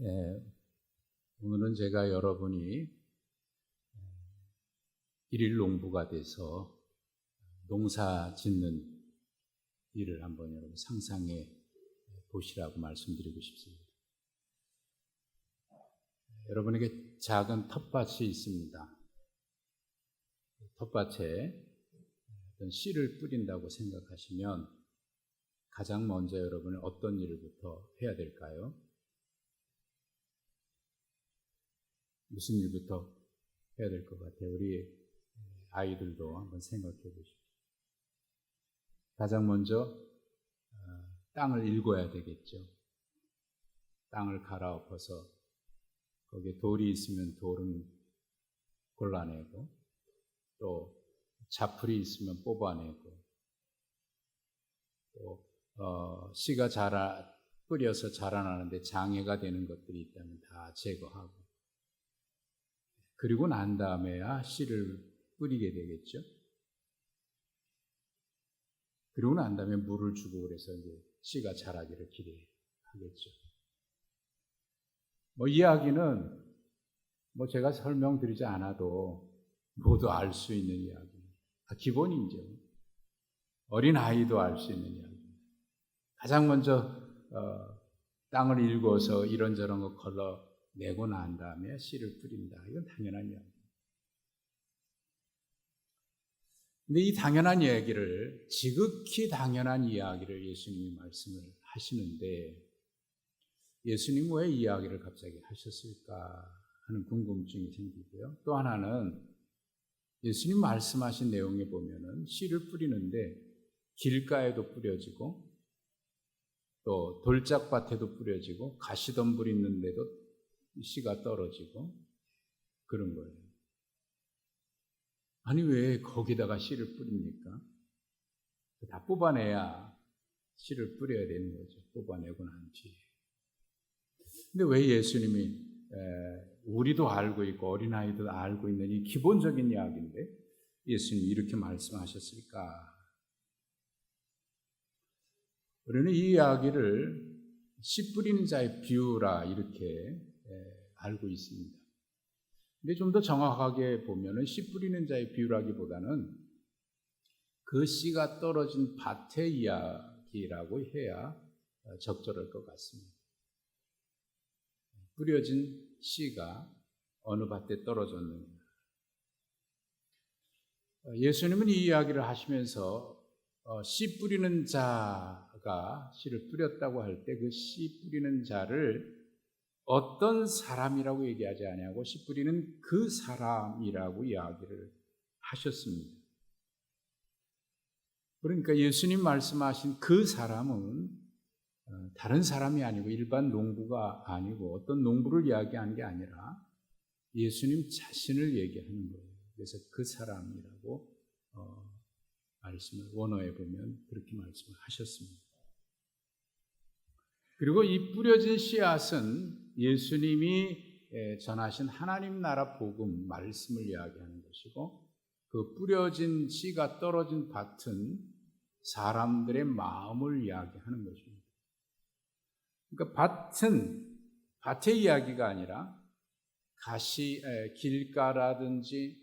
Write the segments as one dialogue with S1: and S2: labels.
S1: 예, 오늘은 제가 여러분이 일일 농부가 돼서 농사 짓는 일을 한번 여러분 상상해 보시라고 말씀드리고 싶습니다. 여러분에게 작은 텃밭이 있습니다. 텃밭에 어떤 씨를 뿌린다고 생각하시면 가장 먼저 여러분은 어떤 일부터 해야 될까요? 무슨 일부터 해야 될 것 같아요? 우리 아이들도 한번 생각해 보십시오. 가장 먼저 땅을 일궈야 되겠죠. 땅을 갈아엎어서 거기에 돌이 있으면 돌은 골라내고 또 자풀이 있으면 뽑아내고 또 씨가 뿌려서 자라나는데 장애가 되는 것들이 있다면 다 제거하고 그리고 난 다음에야 씨를 뿌리게 되겠죠. 그리고 난 다음에 물을 주고 그래서 이제 씨가 자라기를 기대하겠죠. 이야기는 제가 설명드리지 않아도 모두 알 수 있는 이야기입니다. 기본이죠. 어린 아이도 알 수 있는 이야기입니다. 가장 먼저 땅을 일궈서 이런저런 거 걸러내고 난 다음에 씨를 뿌린다. 이건 당연한 이야기입니다. 근데 이 당연한 이야기를, 지극히 당연한 이야기를 예수님이 말씀을 하시는데 예수님 왜 이 이야기를 갑자기 하셨을까 하는 궁금증이 생기고요. 또 하나는 예수님 말씀하신 내용에 보면은 씨를 뿌리는데 길가에도 뿌려지고 또 돌짝밭에도 뿌려지고 가시덤불 있는 데도 씨가 떨어지고 그런 거예요. 아니 왜 거기다가 씨를 뿌립니까? 다 뽑아내야 씨를 뿌려야 되는 거죠. 뽑아내고 난 뒤에. 근데 왜 예수님이 우리도 알고 있고 어린아이도 알고 있는 이 기본적인 이야기인데 예수님이 이렇게 말씀하셨을까? 우리는 이 이야기를 씨 뿌리는 자의 비유라 이렇게 알고 있습니다. 근데 좀 더 정확하게 보면은 씨 뿌리는 자의 비유라기보다는 그 씨가 떨어진 밭의 이야기라고 해야 적절할 것 같습니다. 뿌려진 씨가 어느 밭에 떨어졌느냐. 예수님은 이 이야기를 하시면서 씨 뿌리는 자가 씨를 뿌렸다고 할 때 그 씨 뿌리는 자를 어떤 사람이라고 얘기하지 아니하고 씨 뿌리는 그 사람이라고 이야기를 하셨습니다. 그러니까 예수님 말씀하신 그 사람은 다른 사람이 아니고 일반 농부가 아니고 어떤 농부를 이야기하는 게 아니라 예수님 자신을 얘기하는 거예요. 그래서 그 사람이라고 말씀을 원어에 보면 그렇게 말씀을 하셨습니다. 그리고 이 뿌려진 씨앗은 예수님이 전하신 하나님 나라 복음 말씀을 이야기하는 것이고 그 뿌려진 씨가 떨어진 밭은 사람들의 마음을 이야기하는 것입니다. 그러니까 밭은 밭의 이야기가 아니라 길가라든지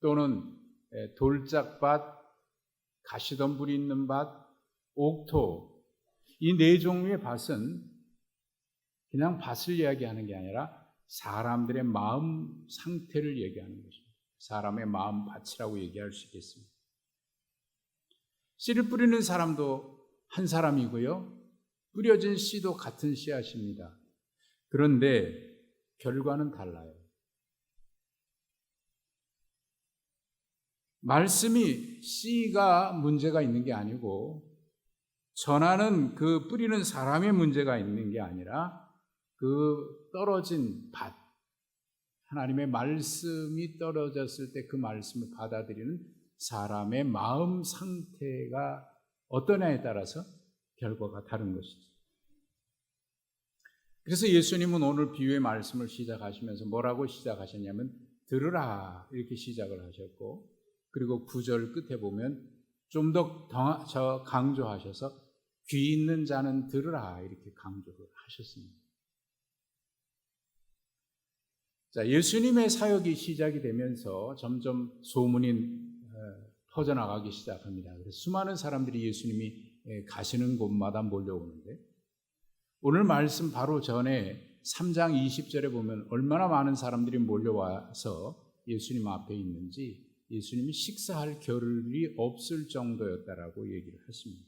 S1: 또는 돌짝밭, 가시덤불이 있는 밭, 옥토 이 네 종류의 밭은 그냥 밭을 이야기하는 게 아니라 사람들의 마음 상태를 얘기하는 것입니다. 사람의 마음 밭이라고 얘기할 수 있겠습니다. 씨를 뿌리는 사람도 한 사람이고요. 뿌려진 씨도 같은 씨앗입니다. 그런데 결과는 달라요. 말씀이 씨가 문제가 있는 게 아니고 전하는 그 뿌리는 사람의 문제가 있는 게 아니라 그 떨어진 밭, 하나님의 말씀이 떨어졌을 때 그 말씀을 받아들이는 사람의 마음 상태가 어떠냐에 따라서 결과가 다른 것이죠. 그래서 예수님은 오늘 비유의 말씀을 시작하시면서 뭐라고 시작하셨냐면 들으라 이렇게 시작을 하셨고 그리고 9절 끝에 보면 좀 더 강조하셔서 귀 있는 자는 들으라 이렇게 강조를 하셨습니다. 자, 예수님의 사역이 시작이 되면서 점점 소문이 퍼져나가기 시작합니다. 그래서 수많은 사람들이 예수님이 가시는 곳마다 몰려오는데, 오늘 말씀 바로 전에 3장 20절에 보면 얼마나 많은 사람들이 몰려와서 예수님 앞에 있는지 예수님이 식사할 겨를이 없을 정도였다라고 얘기를 했습니다.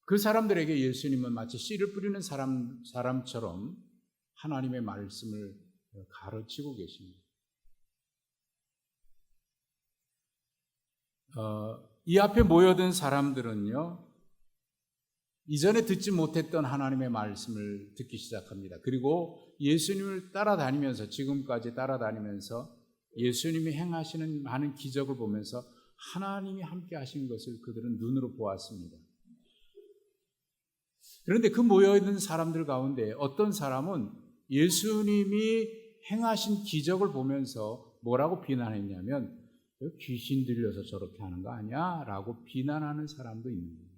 S1: 그 사람들에게 예수님은 마치 씨를 뿌리는 사람처럼 하나님의 말씀을 가르치고 계십니다. 이 앞에 모여든 사람들은요, 이전에 듣지 못했던 하나님의 말씀을 듣기 시작합니다. 그리고 예수님을 따라다니면서, 지금까지 따라다니면서 예수님이 행하시는 많은 기적을 보면서 하나님이 함께 하신 것을 그들은 눈으로 보았습니다. 그런데 그 모여있는 사람들 가운데 어떤 사람은 예수님이 행하신 기적을 보면서 뭐라고 비난했냐면, 귀신 들려서 저렇게 하는 거 아니야? 라고 비난하는 사람도 있는 거예요.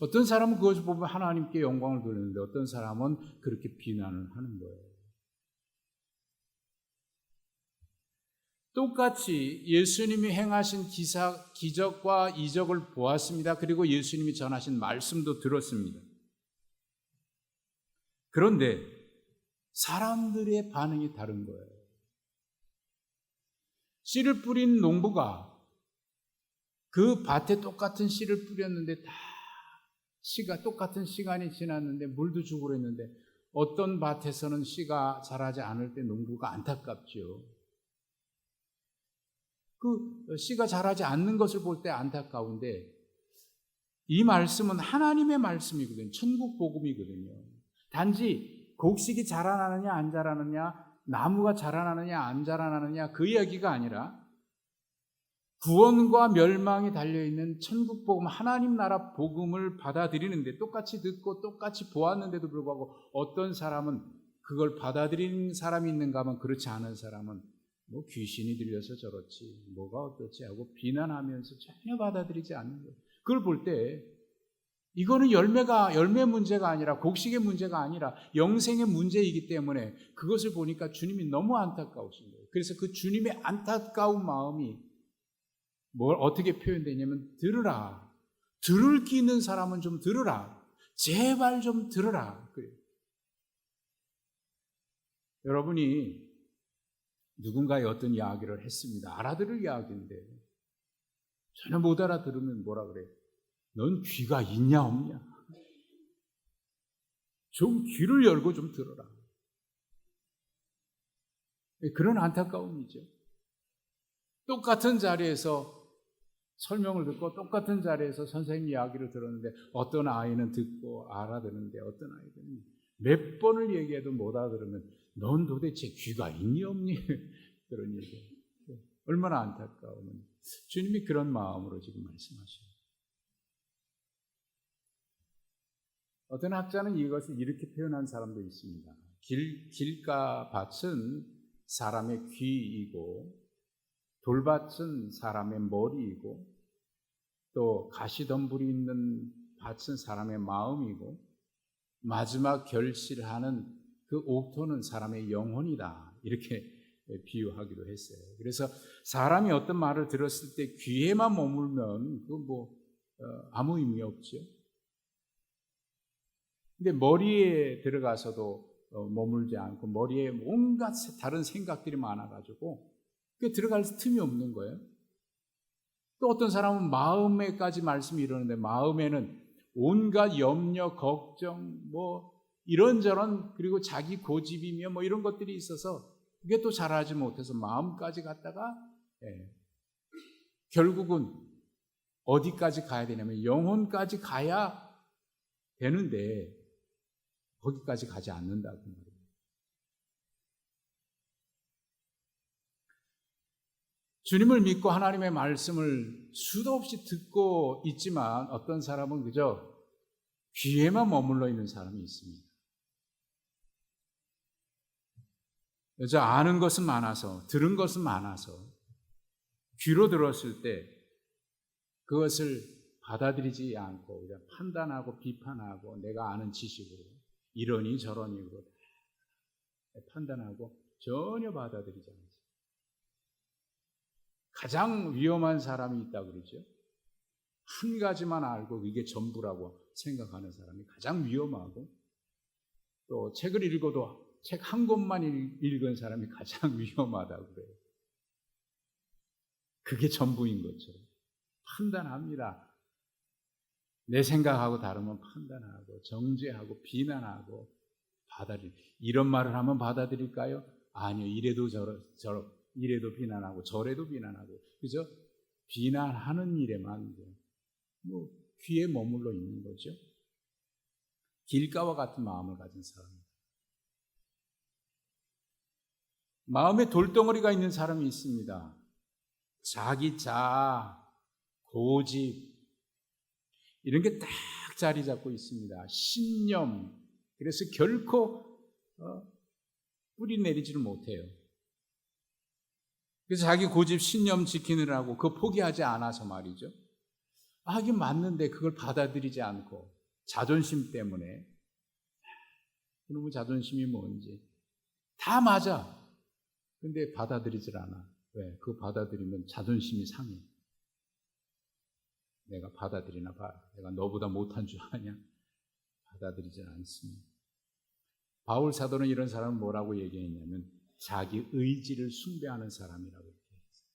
S1: 어떤 사람은 그것을 보면 하나님께 영광을 돌리는데 어떤 사람은 그렇게 비난을 하는 거예요. 똑같이 예수님이 행하신 기적과 이적을 보았습니다. 그리고 예수님이 전하신 말씀도 들었습니다. 그런데 사람들의 반응이 다른 거예요. 씨를 뿌린 농부가 그 밭에 똑같은 씨를 뿌렸는데 다 똑같은 시간이 지났는데 물도 주고 그랬는데 어떤 밭에서는 씨가 자라지 않을 때 농부가 안타깝죠. 그 씨가 자라지 않는 것을 볼 때 안타까운데, 이 말씀은 하나님의 말씀이거든요. 천국 복음이거든요. 단지 곡식이 자라나느냐 안 자라느냐, 나무가 자라나느냐 안 자라나느냐 그 이야기가 아니라 구원과 멸망이 달려있는 천국 복음, 하나님 나라 복음을 받아들이는데, 똑같이 듣고 똑같이 보았는데도 불구하고 어떤 사람은 그걸 받아들이는 사람이 있는가 하면 그렇지 않은 사람은 뭐 귀신이 들려서 저렇지, 뭐가 어떻지 하고 비난하면서 전혀 받아들이지 않는 거예요. 그걸 볼 때 이거는 열매 문제가 아니라, 곡식의 문제가 아니라 영생의 문제이기 때문에 그것을 보니까 주님이 너무 안타까우신 거예요. 그래서 그 주님의 안타까운 마음이 뭘 어떻게 표현되냐면, 들으라. 들을 귀 있는 사람은 좀 들으라. 제발 좀 들으라. 그래요. 여러분이 누군가의 어떤 이야기를 했습니다. 알아들을 이야기인데 전혀 못 알아들으면 뭐라 그래요? 넌 귀가 있냐 없냐? 좀 귀를 열고 좀 들어라. 그런 안타까움이죠. 똑같은 자리에서 설명을 듣고 똑같은 자리에서 선생님 이야기를 들었는데 어떤 아이는 듣고 알아듣는데 어떤 아이들은 몇 번을 얘기해도 못 알아들으면 넌 도대체 귀가 있니 없니? 그런 얘기. 얼마나 안타까우면 주님이 그런 마음으로 지금 말씀하셔요. 어떤 학자는 이것을 이렇게 표현한 사람도 있습니다. 길가 밭은 사람의 귀이고 돌밭은 사람의 머리이고 또 가시덤불이 있는 밭은 사람의 마음이고 마지막 결실하는 그 옥토는 사람의 영혼이다. 이렇게 비유하기도 했어요. 그래서 사람이 어떤 말을 들었을 때 귀에만 머물면 그 아무 의미 없죠. 근데 머리에 들어가서도 머물지 않고 머리에 온갖 다른 생각들이 많아가지고 그 들어갈 틈이 없는 거예요. 또 어떤 사람은 마음에까지 말씀이 이러는데 마음에는 온갖 염려, 걱정, 이런저런 그리고 자기 고집이며 이런 것들이 있어서 그게 또 잘하지 못해서 마음까지 갔다가 결국은 어디까지 가야 되냐면 영혼까지 가야 되는데 거기까지 가지 않는다고 말이에요. 주님을 믿고 하나님의 말씀을 수도 없이 듣고 있지만 어떤 사람은 그저 귀에만 머물러 있는 사람이 있습니다. 그저 아는 것은 많아서, 들은 것은 많아서 귀로 들었을 때 그것을 받아들이지 않고 그냥 판단하고 비판하고 내가 아는 지식으로 이러니 저러니 판단하고 전혀 받아들이지 않습니다. 가장 위험한 사람이 있다고 그러죠. 한 가지만 알고 이게 전부라고 생각하는 사람이 가장 위험하고, 또 책을 읽어도 책 한 권만 읽은 사람이 가장 위험하다고 그래요. 그게 전부인 것처럼 판단합니다. 내 생각하고 다르면 판단하고 정죄하고 비난하고 받아들이고. 이런 말을 하면 받아들일까요? 아니요. 이래도 이래도 비난하고 저래도 비난하고, 그죠? 비난하는 일에만 귀에 머물러 있는 거죠. 길가와 같은 마음을 가진 사람입니다. 마음에 돌덩어리가 있는 사람이 있습니다. 자기 자아, 고집, 이런 게 딱 자리 잡고 있습니다. 신념. 그래서 결코 뿌리 내리지를 못해요. 그래서 자기 고집, 신념 지키느라고 그거 포기하지 않아서 말이죠. 하긴 맞는데 그걸 받아들이지 않고 자존심 때문에, 그놈의 자존심이 뭔지 다 맞아. 근데 받아들이질 않아. 왜? 그거 받아들이면 자존심이 상해. 내가 받아들이나 봐. 내가 너보다 못한 줄 아냐? 받아들이질 않습니다. 바울 사도는 이런 사람을 뭐라고 얘기했냐면 자기 의지를 숭배하는 사람이라고 얘기했어요.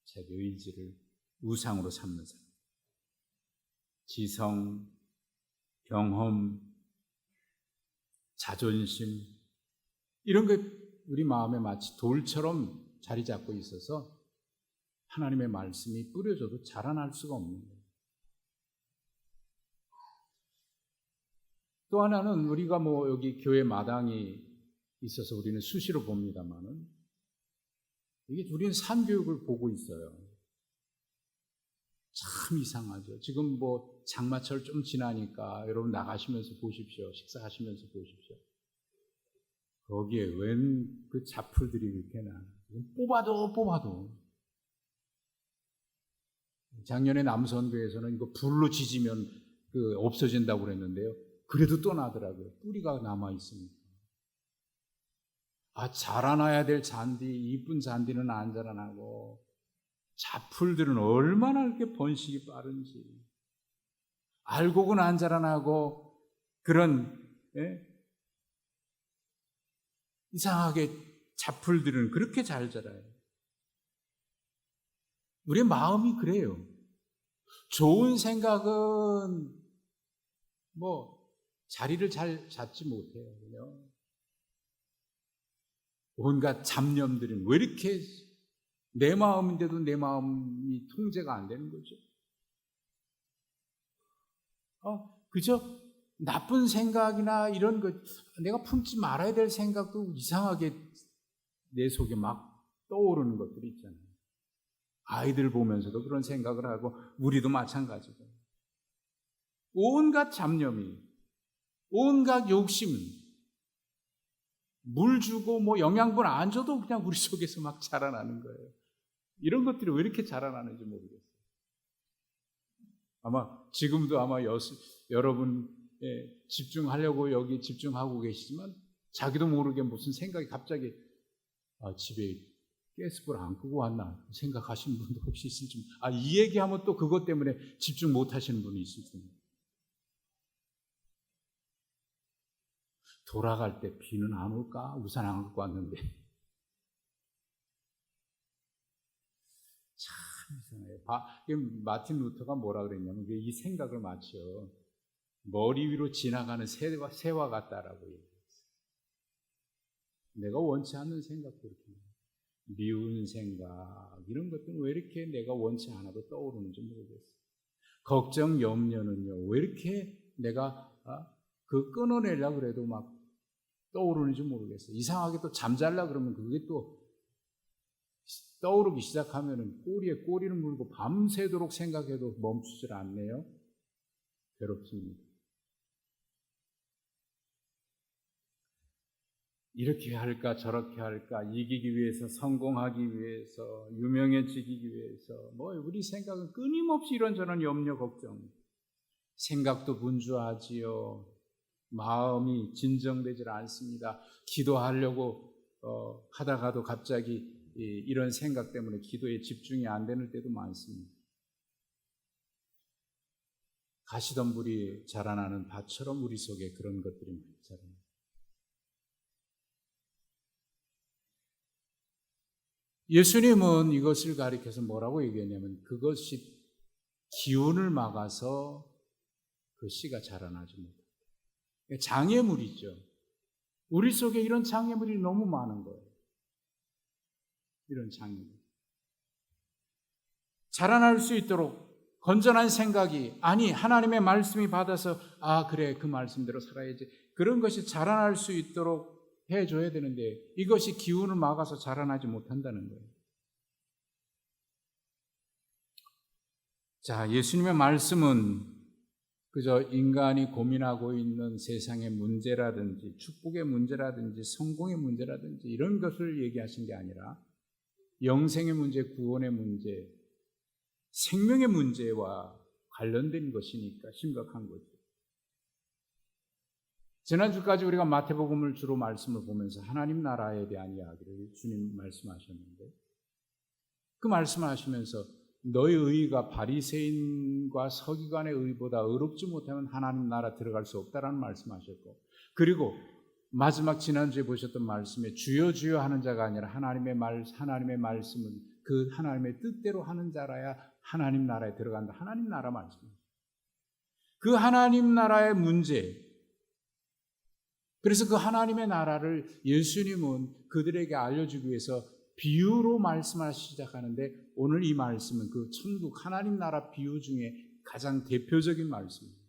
S1: 자기 의지를 우상으로 삼는 사람. 지성, 경험, 자존심, 이런 게 우리 마음에 마치 돌처럼 자리 잡고 있어서 하나님의 말씀이 뿌려져도 자라날 수가 없는 거예요. 또 하나는 우리가 여기 교회 마당이 있어서 우리는 수시로 봅니다만은, 이게 우리는 산교육을 보고 있어요. 참 이상하죠. 지금 장마철 좀 지나니까 여러분 나가시면서 보십시오. 식사하시면서 보십시오. 거기에 웬 그 잡풀들이 이렇게 나. 뽑아도. 작년에 남선교에서는 이거 불로 지지면 없어진다고 그랬는데요. 그래도 또 나더라고요. 뿌리가 남아 있으니까. 자라나야 될 잔디, 이쁜 잔디는 안 자라나고, 잡풀들은 얼마나 이렇게 번식이 빠른지. 알곡은 안 자라나고, 그런, 이상하게 잡풀들은 그렇게 잘 자라요. 우리의 마음이 그래요. 좋은 생각은 자리를 잘 잡지 못해요. 온갖 잡념들은 왜 이렇게 내 마음인데도 내 마음이 통제가 안 되는 거죠. 그저 나쁜 생각이나 이런 것, 내가 품지 말아야 될 생각도 이상하게 내 속에 막 떠오르는 것들이 있잖아요. 아이들 보면서도 그런 생각을 하고, 우리도 마찬가지고. 온갖 잡념이, 온갖 욕심, 물 주고 영양분 안 줘도 그냥 우리 속에서 막 자라나는 거예요. 이런 것들이 왜 이렇게 자라나는지 모르겠어요. 지금도 여러분 집중하려고 여기 집중하고 계시지만 자기도 모르게 무슨 생각이 갑자기 집에 가스불 안 끄고 왔나 생각하시는 분도 혹시 있을지. 이 얘기하면 또 그것 때문에 집중 못 하시는 분이 있을 텐데. 돌아갈 때 비는 안 올까? 우산 안 갖고 왔는데. 참 이상해요. 마틴 루터가 뭐라 그랬냐면 이 생각을 마치요, 머리 위로 지나가는 새와 같다라고 얘기했어요. 내가 원치 않는 생각도 이렇게, 미운 생각, 이런 것들은 왜 이렇게 내가 원치 않아도 떠오르는지 모르겠어요. 걱정, 염려는요, 왜 이렇게 내가 끊어내려고 그래도 막 떠오르는지 모르겠어요. 이상하게 또 잠잘라 그러면 그게 또 떠오르기 시작하면은 꼬리에 꼬리를 물고 밤새도록 생각해도 멈추질 않네요. 괴롭습니다. 이렇게 할까 저렇게 할까, 이기기 위해서, 성공하기 위해서, 유명해지기 위해서, 우리 생각은 끊임없이 이런저런 염려, 걱정. 생각도 분주하지요. 마음이 진정되질 않습니다. 기도하려고 하다가도 갑자기 이런 생각 때문에 기도에 집중이 안 되는 때도 많습니다. 가시덤불이 자라나는 밭처럼 우리 속에 그런 것들이 많이 자라납니다. 예수님은 이것을 가리켜서 뭐라고 얘기했냐면 그것이 기운을 막아서 그 씨가 자라나지 못합니다. 장애물이죠. 우리 속에 이런 장애물이 너무 많은 거예요. 이런 장애물. 자라날 수 있도록 건전한 생각이, 아니 하나님의 말씀이 받아서 그래 그 말씀대로 살아야지, 그런 것이 자라날 수 있도록 해줘야 되는데 이것이 기운을 막아서 자라나지 못한다는 거예요. 자, 예수님의 말씀은 그저 인간이 고민하고 있는 세상의 문제라든지 축복의 문제라든지 성공의 문제라든지 이런 것을 얘기하신 게 아니라 영생의 문제, 구원의 문제, 생명의 문제와 관련된 것이니까 심각한 거죠. 지난주까지 우리가 마태복음을 주로 말씀을 보면서 하나님 나라에 대한 이야기를 주님 말씀하셨는데, 그 말씀하시면서 너의 의가 바리새인과 서기관의 의보다 의롭지 못하면 하나님 나라 들어갈 수 없다라는 말씀하셨고, 그리고 마지막 지난주에 보셨던 말씀에 주여 주여 하는 자가 아니라 하나님의 말씀은 그 하나님의 뜻대로 하는 자라야 하나님 나라에 들어간다. 하나님 나라 말씀입니다. 그 하나님 나라의 문제, 그래서 그 하나님의 나라를 예수님은 그들에게 알려주기 위해서 비유로 말씀하시기 시작하는데, 오늘 이 말씀은 그 천국 하나님 나라 비유 중에 가장 대표적인 말씀입니다.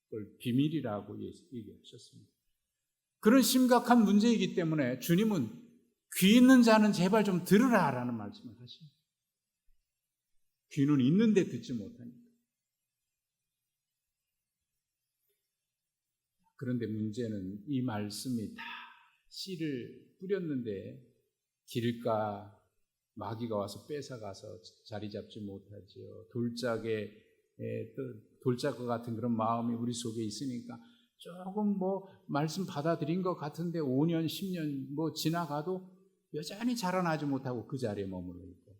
S1: 그걸 비밀이라고 얘기하셨습니다. 그런 심각한 문제이기 때문에 주님은 귀 있는 자는 제발 좀 들으라라는 말씀을 하십니다. 귀는 있는데 듣지 못하니까. 그런데 문제는 이 말씀이 다 씨를 뿌렸는데 길가 마귀가 와서 뺏어가서 자리 잡지 못하지요. 돌짝과 같은 그런 마음이 우리 속에 있으니까 조금 말씀 받아들인 것 같은데 5년, 10년 지나가도 여전히 자라나지 못하고 그 자리에 머물러 있고,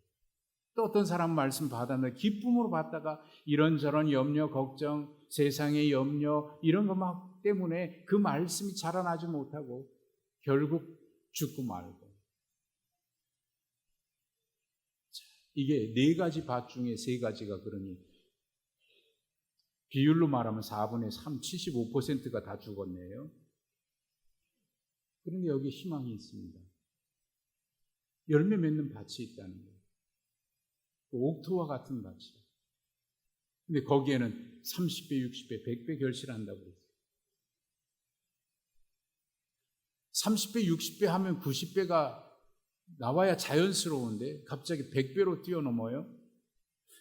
S1: 또 어떤 사람 말씀 받았는데 기쁨으로 받다가 이런저런 염려, 걱정, 세상의 염려 이런 것 막 때문에 그 말씀이 자라나지 못하고 결국 죽고 말고. 이게 4가지 밭 중에 3가지가 그러니 비율로 말하면 4분의 3, 75%가 다 죽었네요. 그런데 여기 희망이 있습니다. 열매 맺는 밭이 있다는 거예요. 옥토와 같은 밭이에요. 근데 거기에는 30배, 60배, 100배 결실한다고 그랬어요. 30배, 60배 하면 90배가 나와야 자연스러운데 갑자기 100배로 뛰어넘어요.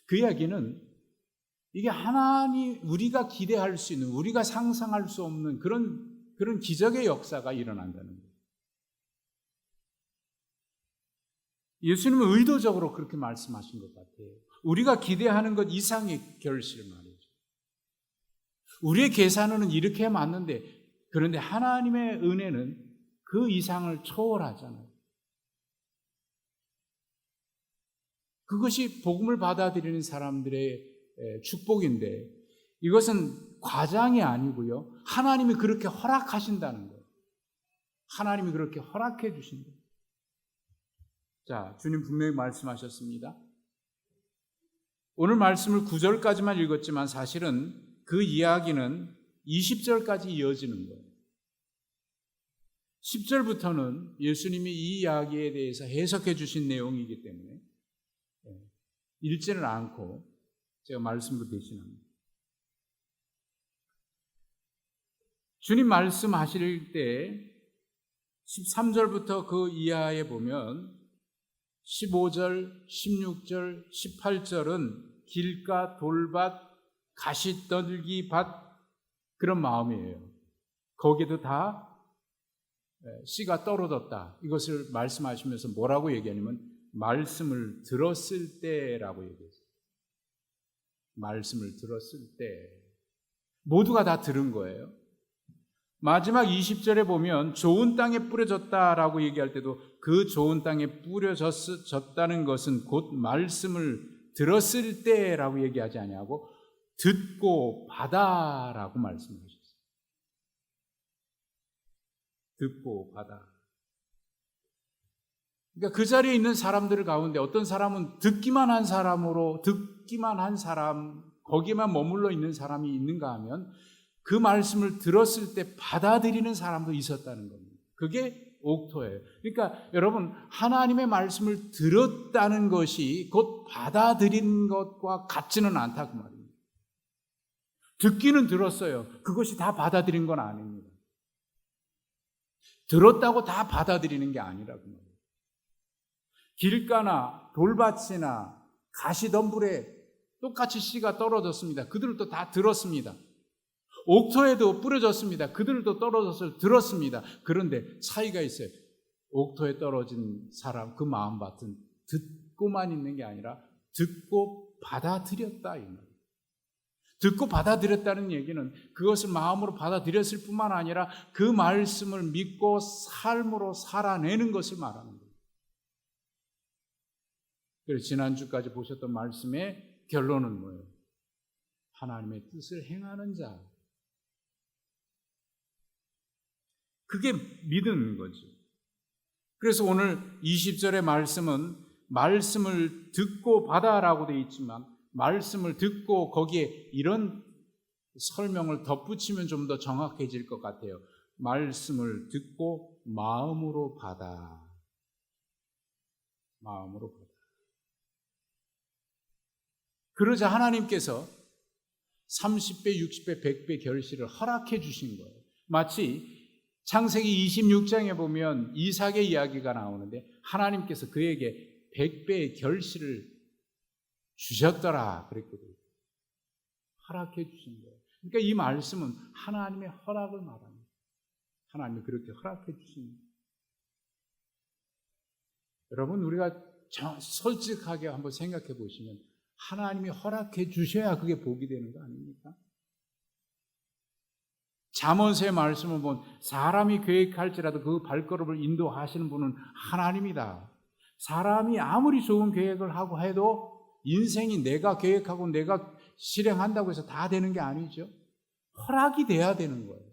S1: 그 이야기는 이게 우리가 기대할 수 있는, 우리가 상상할 수 없는 그런 기적의 역사가 일어난다는 거예요. 예수님은 의도적으로 그렇게 말씀하신 것 같아요. 우리가 기대하는 것 이상의 결실 말이죠. 우리의 계산은 이렇게 맞는데, 그런데 하나님의 은혜는 그 이상을 초월하잖아요. 그것이 복음을 받아들이는 사람들의 축복인데, 이것은 과장이 아니고요, 하나님이 그렇게 허락하신다는 거예요. 하나님이 그렇게 허락해 주신다. 자, 주님 분명히 말씀하셨습니다. 오늘 말씀을 9절까지만 읽었지만 사실은 그 이야기는 20절까지 이어지는 거예요. 10절부터는 예수님이 이 이야기에 대해서 해석해 주신 내용이기 때문에 읽지는 않고 제가 말씀으로 대신합니다. 주님 말씀하실 때 13절부터 그 이하에 보면 15절, 16절, 18절은 길가, 돌밭, 가시떨기 밭, 그런 마음이에요. 거기도 다 씨가 떨어졌다. 이것을 말씀하시면서 뭐라고 얘기하냐면 말씀을 들었을 때라고 얘기했어요. 말씀을 들었을 때. 모두가 다 들은 거예요. 마지막 20절에 보면 좋은 땅에 뿌려졌다라고 얘기할 때도 그 좋은 땅에 뿌려졌다는 것은 곧 말씀을 들었을 때라고 얘기하지 아니하고 듣고 받아라고 말씀하셨어요. 듣고 받아. 그러니까 그 자리에 있는 사람들 가운데 어떤 사람은 듣기만 한 사람으로, 듣기만 한 사람, 거기만 머물러 있는 사람이 있는가 하면 그 말씀을 들었을 때 받아들이는 사람도 있었다는 겁니다. 그게 옥토예요. 그러니까 여러분, 하나님의 말씀을 들었다는 것이 곧 받아들인 것과 같지는 않다 그 말입니다. 듣기는 들었어요. 그것이 다 받아들인 건 아닙니다. 들었다고 다 받아들이는 게 아니라고 말이에요. 길가나 돌밭이나 가시덤불에 똑같이 씨가 떨어졌습니다. 그들도 다 들었습니다. 옥토에도 뿌려졌습니다. 그들도 떨어져서 들었습니다. 그런데 차이가 있어요. 옥토에 떨어진 사람, 그 마음밭은 듣고만 있는 게 아니라 듣고 받아들였다 이 말이에요. 듣고 받아들였다는 얘기는 그것을 마음으로 받아들였을 뿐만 아니라 그 말씀을 믿고 삶으로 살아내는 것을 말하는 거예요. 그래서 지난주까지 보셨던 말씀의 결론은 뭐예요? 하나님의 뜻을 행하는 자. 그게 믿는 거죠. 그래서 오늘 20절의 말씀은 말씀을 듣고 받아라고 되어 있지만 말씀을 듣고 거기에 이런 설명을 덧붙이면 좀 더 정확해질 것 같아요. 말씀을 듣고 마음으로 받아. 마음으로 받아. 그러자 하나님께서 30배, 60배, 100배 결실을 허락해 주신 거예요. 마치 창세기 26장에 보면 이삭의 이야기가 나오는데 하나님께서 그에게 100배의 결실을 주셨더라 그랬거든요. 허락해 주신 거예요. 그러니까 이 말씀은 하나님의 허락을 말합니다. 하나님이 그렇게 허락해 주신 거예요. 여러분, 우리가 솔직하게 한번 생각해 보시면 하나님이 허락해 주셔야 그게 복이 되는 거 아닙니까? 잠언서의 말씀을 보면 사람이 계획할지라도 그 발걸음을 인도하시는 분은 하나님이다. 사람이 아무리 좋은 계획을 하고 해도 인생이 내가 계획하고 내가 실행한다고 해서 다 되는 게 아니죠. 허락이 돼야 되는 거예요.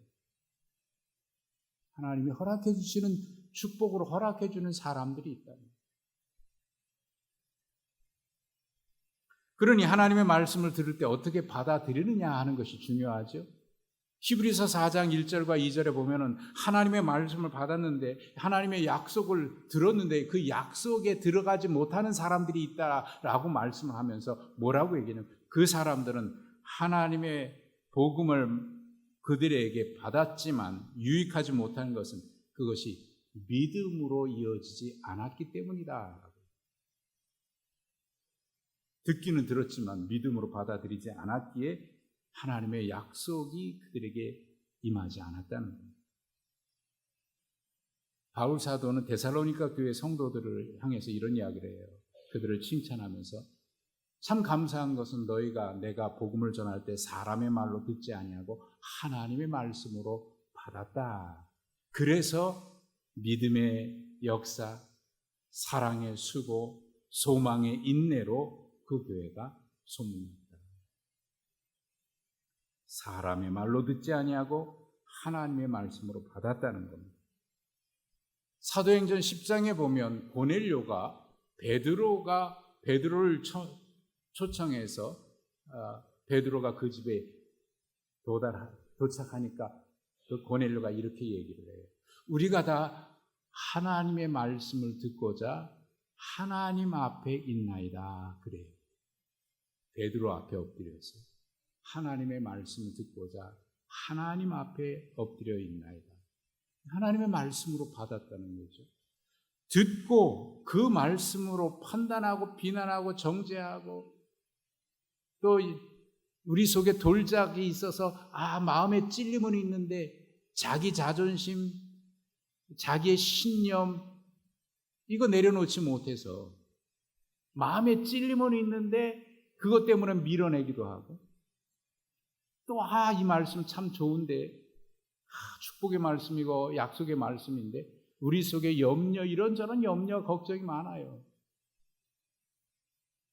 S1: 하나님이 허락해 주시는 축복으로 허락해 주는 사람들이 있다. 그러니 하나님의 말씀을 들을 때 어떻게 받아들이느냐 하는 것이 중요하죠. 히브리서 4장 1절과 2절에 보면은 하나님의 말씀을 받았는데 하나님의 약속을 들었는데 그 약속에 들어가지 못하는 사람들이 있다라고 말씀을 하면서 뭐라고 얘기하냐면 그 사람들은 하나님의 복음을 그들에게 받았지만 유익하지 못하는 것은 그것이 믿음으로 이어지지 않았기 때문이다. 듣기는 들었지만 믿음으로 받아들이지 않았기에 하나님의 약속이 그들에게 임하지 않았다는 겁니다. 바울 사도는 데살로니가 교회 성도들을 향해서 이런 이야기를 해요. 그들을 칭찬하면서 참 감사한 것은 너희가 내가 복음을 전할 때 사람의 말로 듣지 아니하고 하나님의 말씀으로 받았다. 그래서 믿음의 역사, 사랑의 수고, 소망의 인내로 그 교회가 소문났다. 사람의 말로 듣지 아니하고 하나님의 말씀으로 받았다는 겁니다. 사도행전 10장에 보면 고넬료가 베드로를 초청해서 베드로가 그 집에 도착하니까 그 고넬료가 이렇게 얘기를 해요. 우리가 다 하나님의 말씀을 듣고자 하나님 앞에 있나이다. 그래요. 베드로 앞에 엎드려서 하나님의 말씀을 듣고자 하나님 앞에 엎드려 있나이다. 하나님의 말씀으로 받았다는 거죠. 듣고 그 말씀으로 판단하고 비난하고 정죄하고 또 우리 속에 돌짝이 있어서 마음에 찔림은 있는데 자기 자존심, 자기의 신념 이거 내려놓지 못해서 마음에 찔림은 있는데 그것 때문에 밀어내기도 하고 또 이 말씀 참 좋은데, 축복의 말씀이고 약속의 말씀인데 우리 속에 염려, 이런저런 염려, 걱정이 많아요.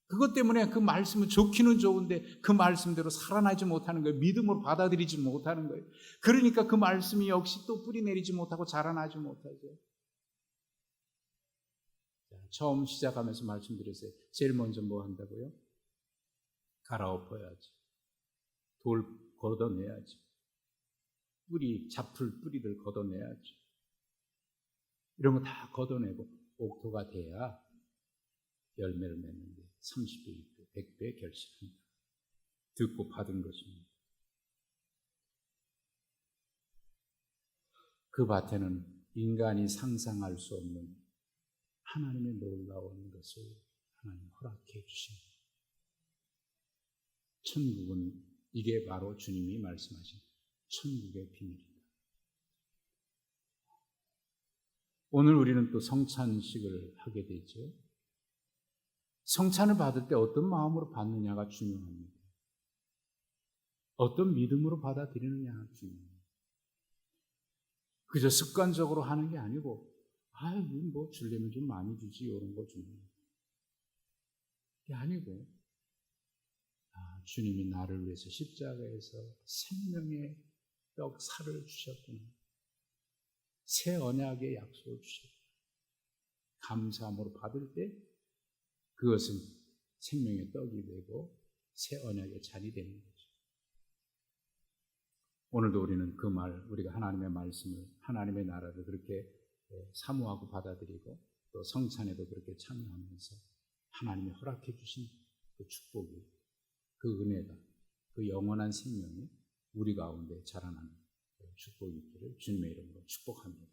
S1: 그것 때문에 그 말씀은 좋기는 좋은데 그 말씀대로 살아나지 못하는 거예요. 믿음으로 받아들이지 못하는 거예요. 그러니까 그 말씀이 역시 또 뿌리 내리지 못하고 자라나지 못하죠. 처음 시작하면서 말씀드렸어요. 제일 먼저 뭐 한다고요? 갈아엎어야지. 돌 걷어내야지. 잡풀 뿌리를 걷어내야지. 이런 거 다 걷어내고 옥토가 돼야 열매를 맺는데 30배, 20배, 100배 결실합니다. 듣고 받은 것입니다. 그 밭에는 인간이 상상할 수 없는 하나님의 놀라운 것을 하나님 허락해 주십니다. 천국은 이게 바로 주님이 말씀하신 천국의 비밀입니다. 오늘 우리는 또 성찬식을 하게 되죠. 성찬을 받을 때 어떤 마음으로 받느냐가 중요합니다. 어떤 믿음으로 받아들이느냐가 중요합니다. 그저 습관적으로 하는 게 아니고 뭐 주려면 좀 많이 주지 이런 거 주는 게 아니고 주님이 나를 위해서 십자가에서 생명의 떡 살을 주셨구나. 새 언약의 약속을 주셨구나. 감사함으로 받을 때 그것은 생명의 떡이 되고 새 언약의 잔이 되는 거죠. 오늘도 우리는 우리가 하나님의 말씀을, 하나님의 나라를 그렇게 사모하고 받아들이고 또 성찬에도 그렇게 참여하면서 하나님이 허락해 주신 그 축복이, 그 은혜가, 그 영원한 생명이 우리 가운데 자라나는 축복이 있기를 주님의 이름으로 축복합니다.